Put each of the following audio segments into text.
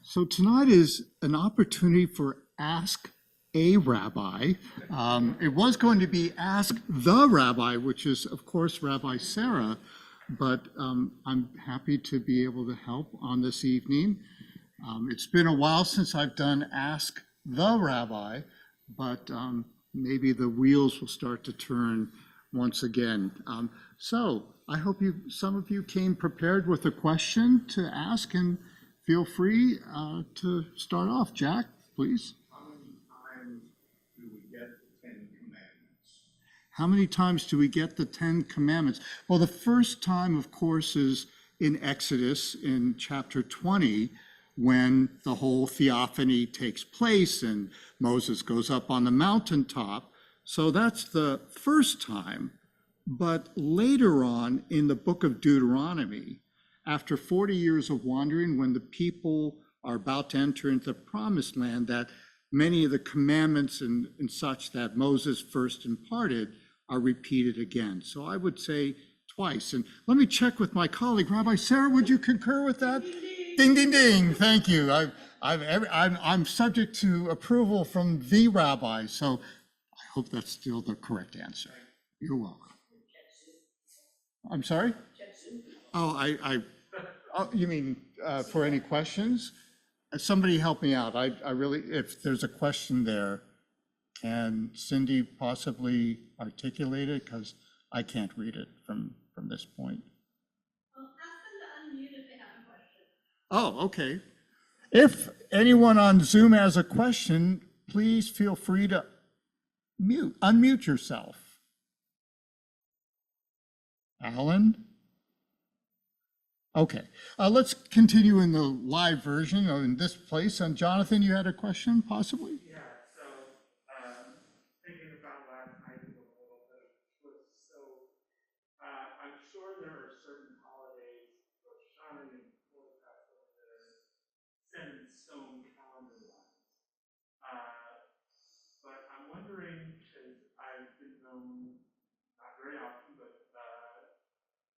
So tonight is an opportunity for Ask a Rabbi. It was going to be Ask the Rabbi, which is, of course, Rabbi Sarah, but I'm happy to be able to help on this evening. It's been a while since I've done Ask the Rabbi, but maybe the wheels will start to turn once again. So I hope some of you came prepared with a question to ask, and feel free to start off. Jack, please. How many times do we get the 10 commandments? Well, the first time, of course, is in Exodus in chapter 20, when the whole theophany takes place and Moses goes up on the mountaintop. So that's the first time. But later on in the book of Deuteronomy, after 40 years of wandering, when the people are about to enter into the promised land, that many of the commandments and such that Moses first imparted are repeated again. So I would say twice. And let me check with my colleague, Rabbi Sarah, would you concur with that? Ding, ding, ding. Thank you. I'm subject to approval from the rabbi, so I hope that's still the correct answer. You're welcome. I'm sorry? Oh, you mean for any questions? Somebody help me out. I really, if there's a question there, can Cindy possibly articulate it? Because I can't read it from this point. Well, ask them to unmute if they have a question. Oh, okay. If anyone on Zoom has a question, please feel free to unmute yourself. Alan? Okay, let's continue in the live version in this place. And Jonathan, you had a question, possibly? Yeah, so thinking about last night with a little bit of twist. So I'm sure there are certain holidays, Rosh Hashanah and Passover, that are set in stone calendar-wise. But I'm wondering, because I've been known, not very often, but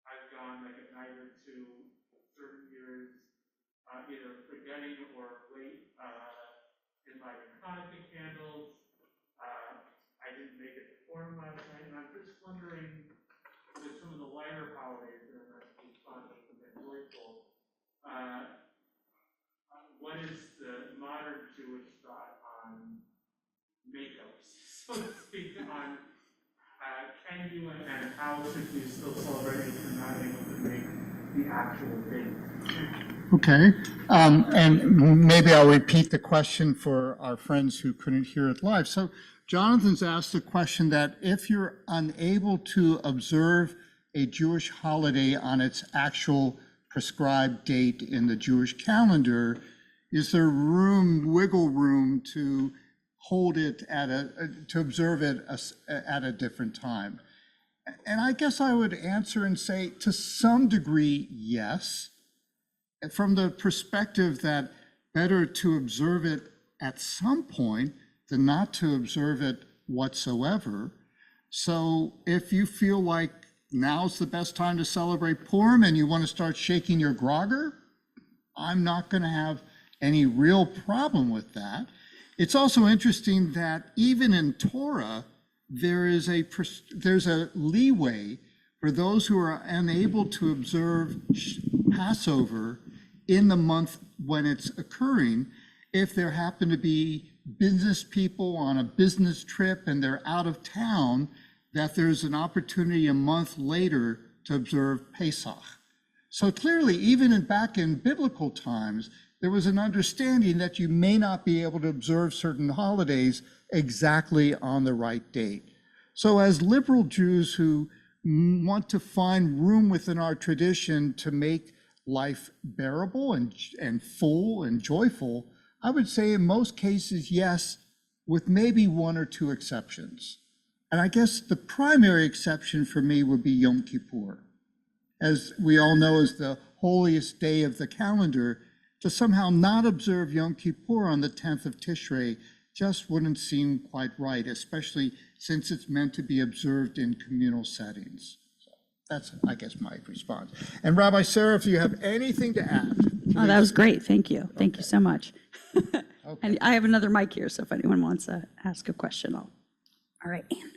I've gone like a night or two certain years, either forgetting or late in lighting Hanukkah candles. I didn't make it to Forum last night, and I'm just wondering, with some of the lighter holidays that are meant to be fun and joyful, what is the modern Jewish thought on makeups, so to speak, on can you and how should you still celebrate if you're not able to make the actual date? Okay, and maybe I'll repeat the question for our friends who couldn't hear it live. So Jonathan's asked the question that if you're unable to observe a Jewish holiday on its actual prescribed date in the Jewish calendar, is there wiggle room to hold it to observe it at a different time? And I guess I would answer and say, to some degree, yes, from the perspective that better to observe it at some point than not to observe it whatsoever. So if you feel like now's the best time to celebrate Purim and you want to start shaking your grogger, I'm not going to have any real problem with that. It's also interesting that even in Torah, there's a leeway for those who are unable to observe Passover in the month when it's occurring, if there happen to be business people on a business trip and they're out of town, that there's an opportunity a month later to observe Pesach. So clearly, even back in biblical times, there was an understanding that you may not be able to observe certain holidays exactly on the right date. So as liberal Jews who want to find room within our tradition to make life bearable and full and joyful, I would say in most cases, yes, with maybe one or two exceptions. And I guess the primary exception for me would be Yom Kippur. As we all know, is the holiest day of the calendar. To somehow not observe Yom Kippur on the 10th of Tishrei just wouldn't seem quite right, especially since it's meant to be observed in communal settings. So that's, I guess, my response. And Rabbi Sarah, if you have anything to add. Oh, that was great. Thank you. Thank you so much. Okay. And I have another mic here, so if anyone wants to ask a question, all right, Anne.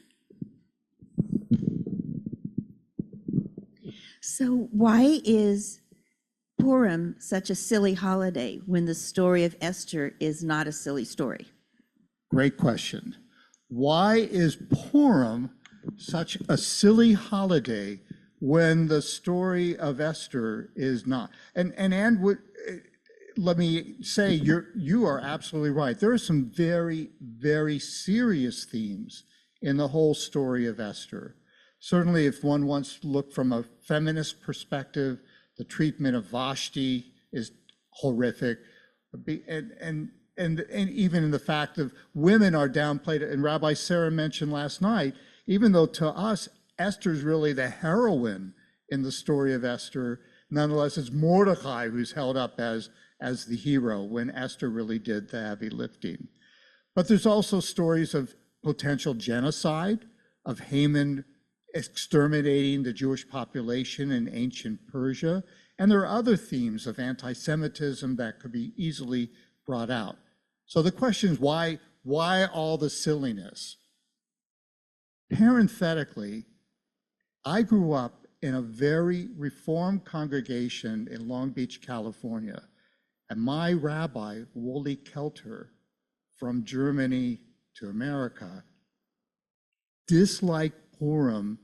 So why is Purim such a silly holiday when the story of Esther is not a silly story? Great question. Why is Purim such a silly holiday when the story of Esther is not? And Anne, let me say, you are absolutely right. There are some very, very serious themes in the whole story of Esther. Certainly, if one wants to look from a feminist perspective, the treatment of Vashti is horrific. And even in the fact of women are downplayed, and Rabbi Sarah mentioned last night, even though to us, Esther's really the heroine in the story of Esther, nonetheless, it's Mordecai who's held up as the hero when Esther really did the heavy lifting. But there's also stories of potential genocide, of Haman exterminating the Jewish population in ancient Persia. And there are other themes of anti-Semitism that could be easily brought out. So the question is, why all the silliness? Parenthetically, I grew up in a very Reformed congregation in Long Beach, California. And my rabbi, Wally Kelter, from Germany to America, disliked Purim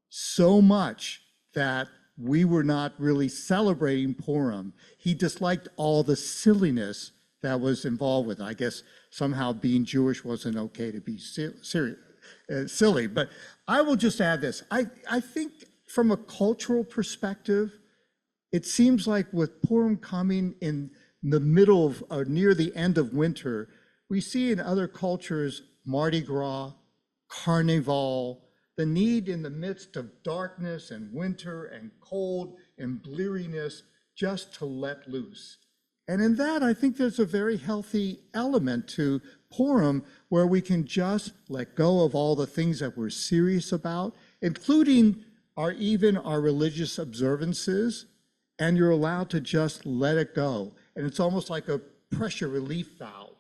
so much that we were not really celebrating Purim. He disliked all the silliness that was involved with it. I guess somehow being Jewish wasn't okay to be silly. But I will just add this. I think from a cultural perspective, it seems like with Purim coming in the middle of, or near the end of winter, we see in other cultures Mardi Gras, Carnival, the need in the midst of darkness and winter and cold and bleariness just to let loose. And in that, I think there's a very healthy element to Purim where we can just let go of all the things that we're serious about, including even our religious observances, and you're allowed to just let it go. And it's almost like a pressure relief valve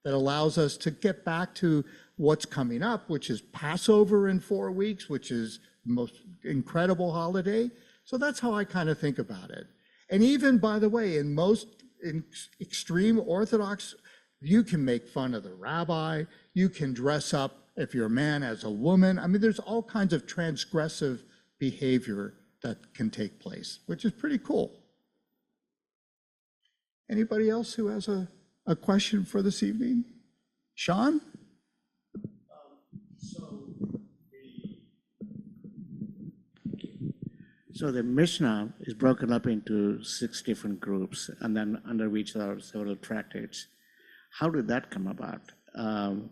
that allows us to get back to what's coming up, which is Passover in 4 weeks, which is the most incredible holiday. So that's how I kind of think about it. And even, by the way, in extreme Orthodox, you can make fun of the rabbi, you can dress up, if you're a man, as a woman. I mean, there's all kinds of transgressive behavior that can take place, which is pretty cool. Anybody else who has a question for this evening? Sean? So the Mishnah is broken up into 6 different groups, and then under which there are several tractates. How did that come about? And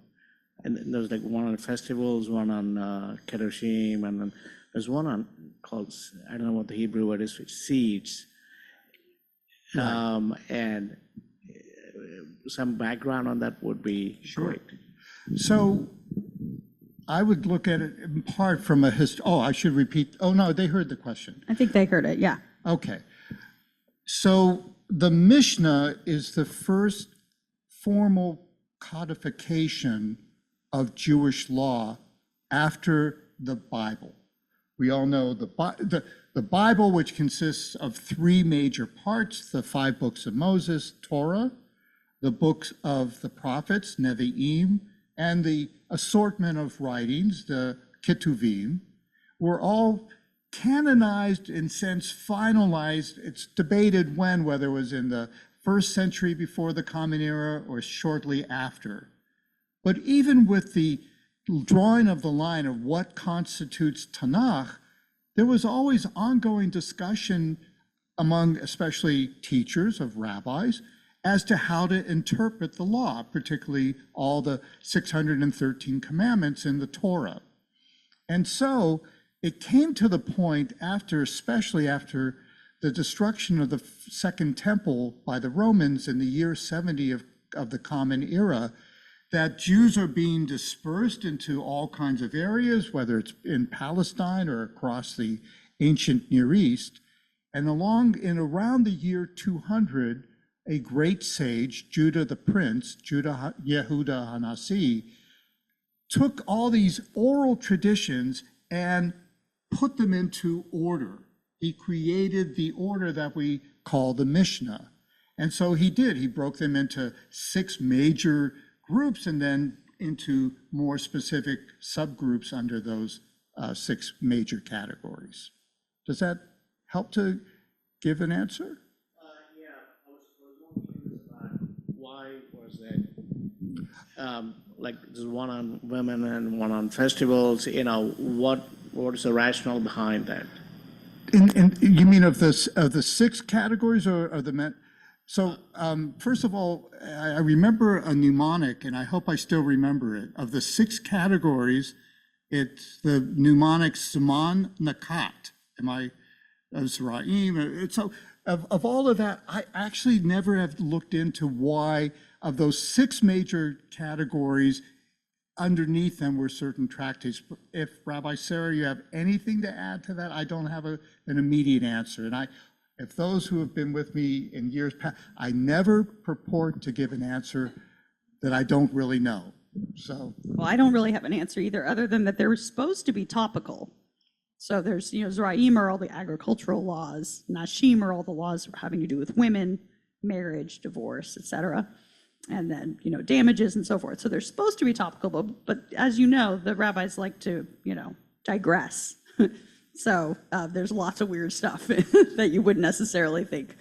there's like one on festivals, one on Kedoshim, and then there's one on called, I don't know what the Hebrew word is, seeds. And some background on that would be great. So I would look at it in part from a I should repeat. Oh, no, they heard the question. I think they heard it, yeah. Okay. So the Mishnah is the first formal codification of Jewish law after the Bible. We all know the Bible, which consists of 3 major parts: the 5 books of Moses, Torah, the books of the prophets, Nevi'im, and the assortment of writings, the Ketuvim, were all canonized, in sense finalized. It's debated whether it was in the 1st century before the Common Era or shortly after. But even with the drawing of the line of what constitutes Tanakh, there was always ongoing discussion among especially teachers of rabbis as to how to interpret the law, particularly all the 613 commandments in the Torah. And so it came to the point especially after the destruction of the Second Temple by the Romans in the year 70 of the Common Era, that Jews are being dispersed into all kinds of areas, whether it's in Palestine or across the ancient Near East. And around the year 200, a great sage, Judah the prince, Judah Yehuda Hanasi, took all these oral traditions and put them into order. He created the order that we call the Mishnah. And so he did. He broke them into 6 major groups and then into more specific subgroups under those 6 major categories. Does that help to give an answer? Yeah, I was more curious about why was it, like there's one on women and one on festivals, what is the rationale behind that? And you mean of the 6 categories or the men? So first of all, I remember a mnemonic, and I hope I still remember it. Of the 6 categories, it's the mnemonic Siman Nakat. Zra'im. So of all of that, I actually never have looked into why of those 6 major categories, underneath them were certain tractates. If Rabbi Sarah, you have anything to add to that, I don't have an immediate answer. And if those who have been with me in years past, I never purport to give an answer that I don't really know. So, Well, I don't really have an answer either, other than that they're supposed to be topical. So there's, Zra'im are all the agricultural laws, Nashim are all the laws having to do with women, marriage, divorce, etc. And then, damages and so forth. So they're supposed to be topical, but as you know, the rabbis like to, digress. So there's lots of weird stuff that you wouldn't necessarily think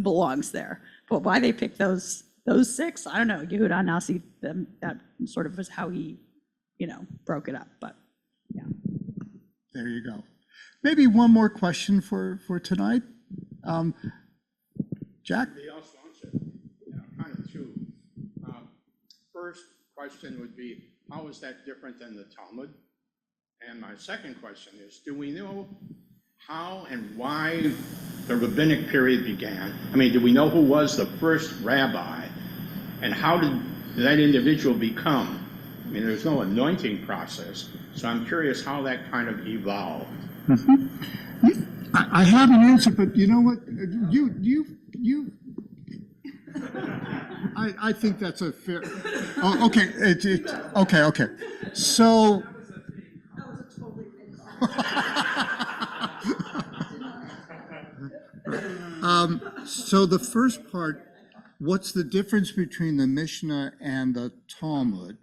belongs there. But why they picked those 6, I don't know. Yehuda Nasi, that sort of was how he, broke it up. But yeah. there you go. Maybe one more question for tonight. Jack? They also answered, kind of 2. First question would be, how is that different than the Talmud? And my second question is, do we know how and why the rabbinic period began? I mean, do we know who was the first rabbi? And how did that individual become? I mean, there's no anointing process, so I'm curious how that kind of evolved. I have an answer, but you know what? I think that's a fair. Oh, okay. Okay. So. So the first part, what's the difference between the Mishnah and the Talmud?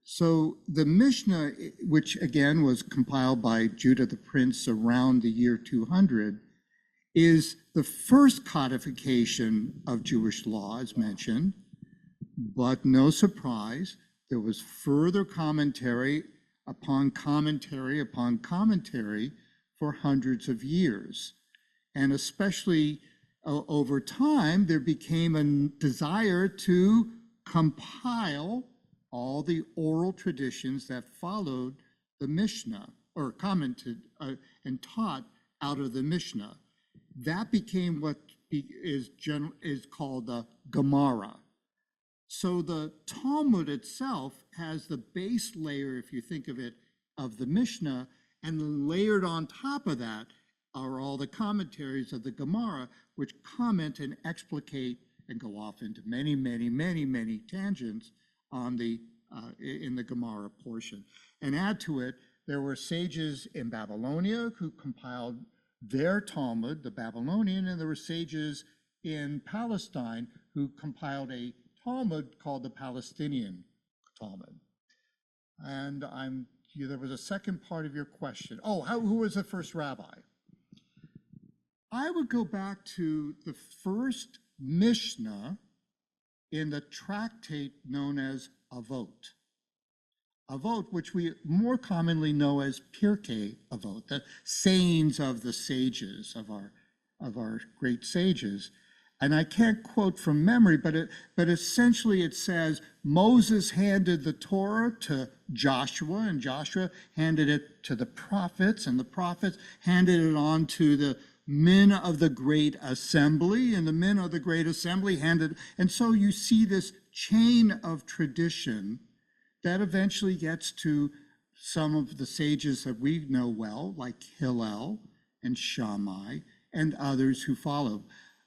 So the Mishnah, which again was compiled by Judah the Prince around the year 200, is the first codification of Jewish law, as mentioned, but no surprise, there was further commentary upon commentary upon commentary for hundreds of years. And especially over time, there became a desire to compile all the oral traditions that followed the Mishnah, or commented and taught out of the Mishnah. That became what is called the Gemara. So the Talmud itself has the base layer, if you think of it, of the Mishnah, and layered on top of that are all the commentaries of the Gemara, which comment and explicate and go off into many tangents on in the Gemara portion. And add to it, there were sages in Babylonia who compiled their Talmud, the Babylonian, and there were sages in Palestine who compiled a Talmud called the Palestinian Talmud. And there was a second part of your question. Oh, who was the first rabbi? I would go back to the first Mishnah in the tractate known as Avot. Avot, which we more commonly know as Pirkei Avot, the sayings of the sages, of our great sages. And I can't quote from memory, but essentially it says Moses handed the Torah to Joshua, and Joshua handed it to the prophets, and the prophets handed it on to the men of the great assembly, and the men of the great assembly handed. And so you see this chain of tradition that eventually gets to some of the sages that we know well, like Hillel and Shammai and others who followed.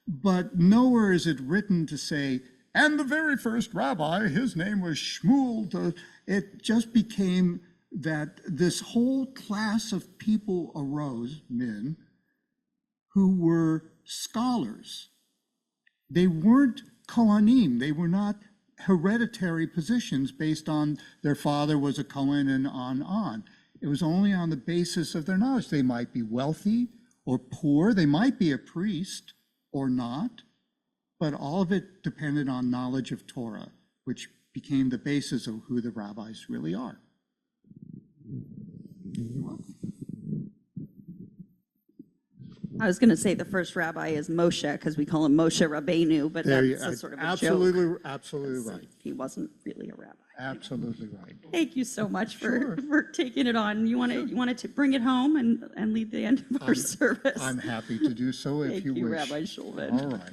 But nowhere is it written to say, and the very first rabbi, his name was Shmuel. It just became that this whole class of people arose, men, who were scholars. They weren't Kohanim. They were not hereditary positions based on their father was a Kohen and on. It was only on the basis of their knowledge. They might be wealthy or poor. They might be a priest or not, but all of it depended on knowledge of Torah, which became the basis of who the rabbis really are. You're welcome. I was going to say the first rabbi is Moshe, because we call him Moshe Rabbeinu, but There you that's a sort of a absolutely, joke. absolutely right. He wasn't really a rabbi. Absolutely right. Thank you so much Sure. for taking it on. You wanted to bring it home and lead the end of our service. I'm happy to do so if Thank you you, wish. Rabbi Schulman. All right.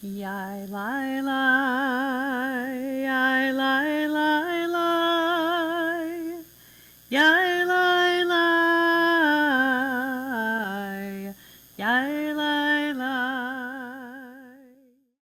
Yai lai lai, yai lai